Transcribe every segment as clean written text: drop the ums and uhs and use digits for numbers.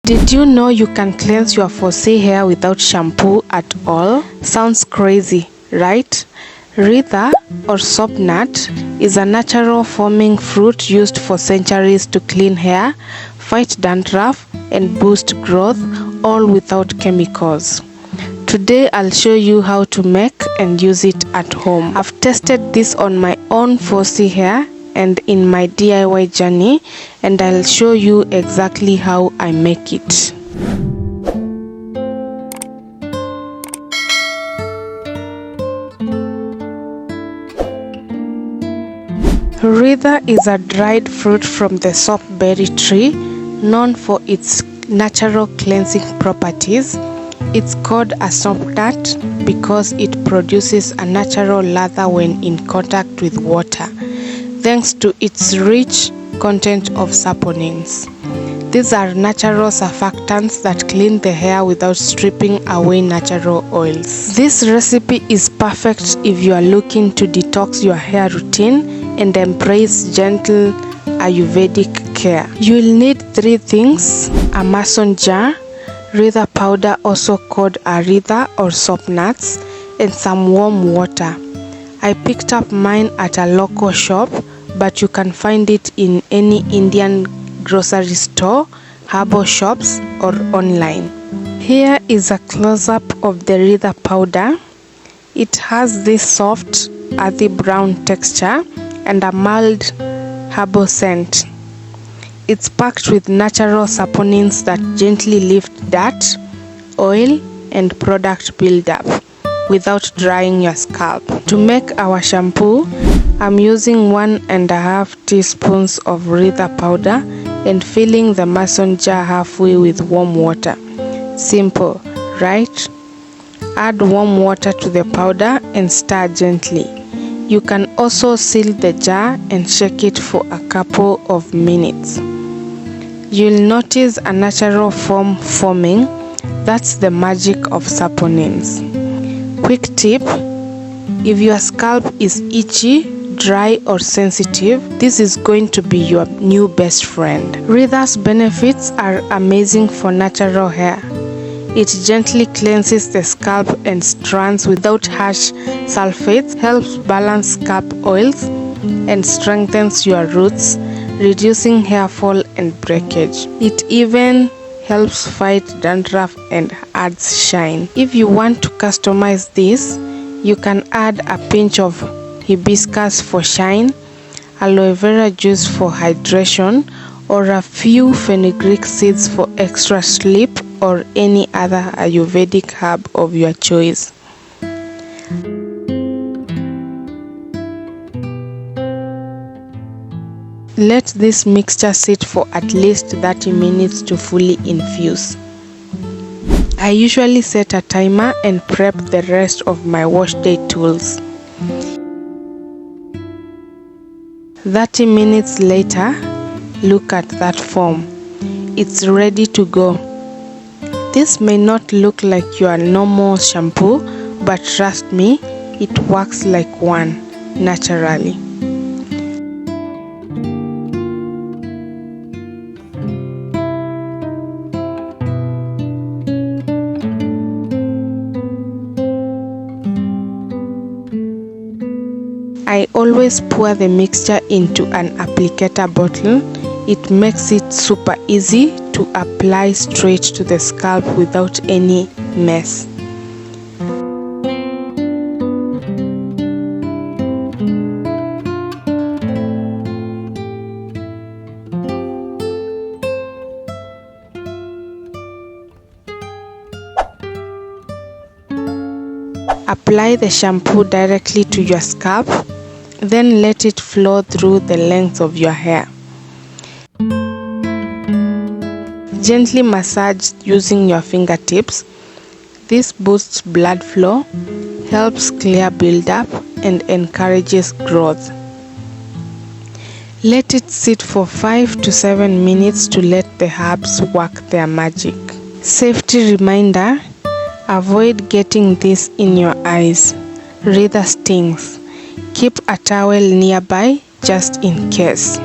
Did you know you can cleanse your fussy hair without shampoo at all? Sounds crazy, right? Reetha or soapnut is a natural foaming fruit used for centuries to clean hair, fight dandruff, and boost growth, all without chemicals. Today I'll show you how to make and use it at home. I've tested this on my own fussy hair and in my DIY journey, and I'll show you exactly how I make it. Reetha is a dried fruit from the soapberry tree, known for its natural cleansing properties. It's called a soapnut because it produces a natural lather when in contact with water, thanks to its rich content of saponins. These are natural surfactants that clean the hair without stripping away natural oils. This recipe is perfect if you are looking to detox your hair routine and embrace gentle Ayurvedic care. You'll need 3 things: a mason jar, Reetha powder also called Aritha or Soapnuts, and some warm water. I picked up mine at a local shop, but you can find it in any Indian grocery store, herbal shops, or online. Here is a close-up of the Reetha powder. It has this soft, earthy brown texture and a mild herbal scent. It's packed with natural saponins that gently lift dirt, oil, and product buildup without drying your scalp. To make our shampoo, I'm using 1.5 teaspoons of Reetha powder and filling the mason jar halfway with warm water. Simple, right? Add warm water to the powder and stir gently. You can also seal the jar and shake it for a couple of minutes. You'll notice a natural foam forming. That's the magic of saponins. Quick tip: if your scalp is itchy, dry, or sensitive, this is going to be your new best friend. Reetha's benefits are amazing for natural hair. It gently cleanses the scalp and strands without harsh sulfates, helps balance scalp oils, and strengthens your roots, reducing hair fall and breakage. It even helps fight dandruff and adds shine. If you want to customize this, you can add a pinch of hibiscus for shine, aloe vera juice for hydration, or a few fenugreek seeds for extra sleep, or any other Ayurvedic herb of your choice. Let this mixture sit for at least 30 minutes to fully infuse. I usually set a timer and prep the rest of my wash day tools. 30 minutes later, look at that foam. It's ready to go. This may not look like your normal shampoo, but trust me, it works like one, naturally. I always pour the mixture into an applicator bottle. It makes it super easy to apply straight to the scalp without any mess. Apply the shampoo directly to your scalp, then let it flow through the length of your hair. Gently massage using your fingertips. This boosts blood flow, helps clear buildup, and encourages growth. Let it sit for 5 to 7 minutes to let the herbs work their magic. Safety reminder: avoid getting this in your eyes. Reetha stings. Keep a towel nearby just in case.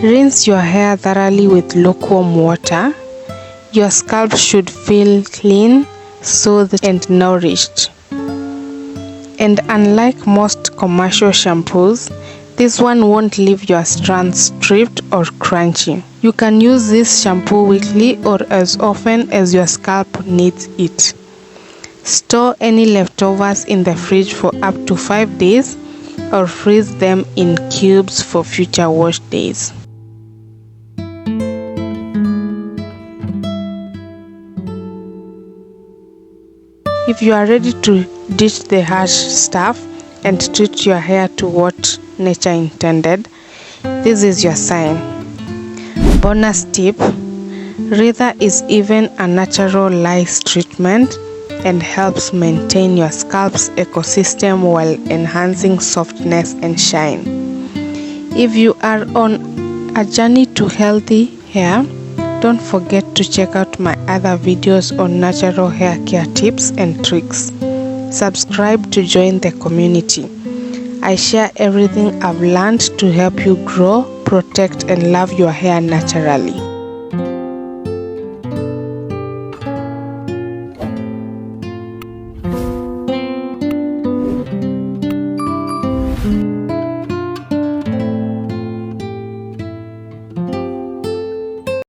Rinse your hair thoroughly with lukewarm water. Your scalp should feel clean, soothed and nourished. And unlike most commercial shampoos, this one won't leave your strands stripped or crunchy. You can use this shampoo weekly or as often as your scalp needs it. Store any leftovers in the fridge for up to 5 days or freeze them in cubes for future wash days. If you are ready to ditch the harsh stuff and treat your hair to what nature intended, this is your sign. Bonus tip: Reetha is even a natural lice treatment and helps maintain your scalp's ecosystem while enhancing softness and shine. If you are on a journey to healthy hair, don't forget to check out my other videos on natural hair care tips and tricks. Subscribe to join the community. I share everything I've learned to help you grow, protect and love your hair naturally.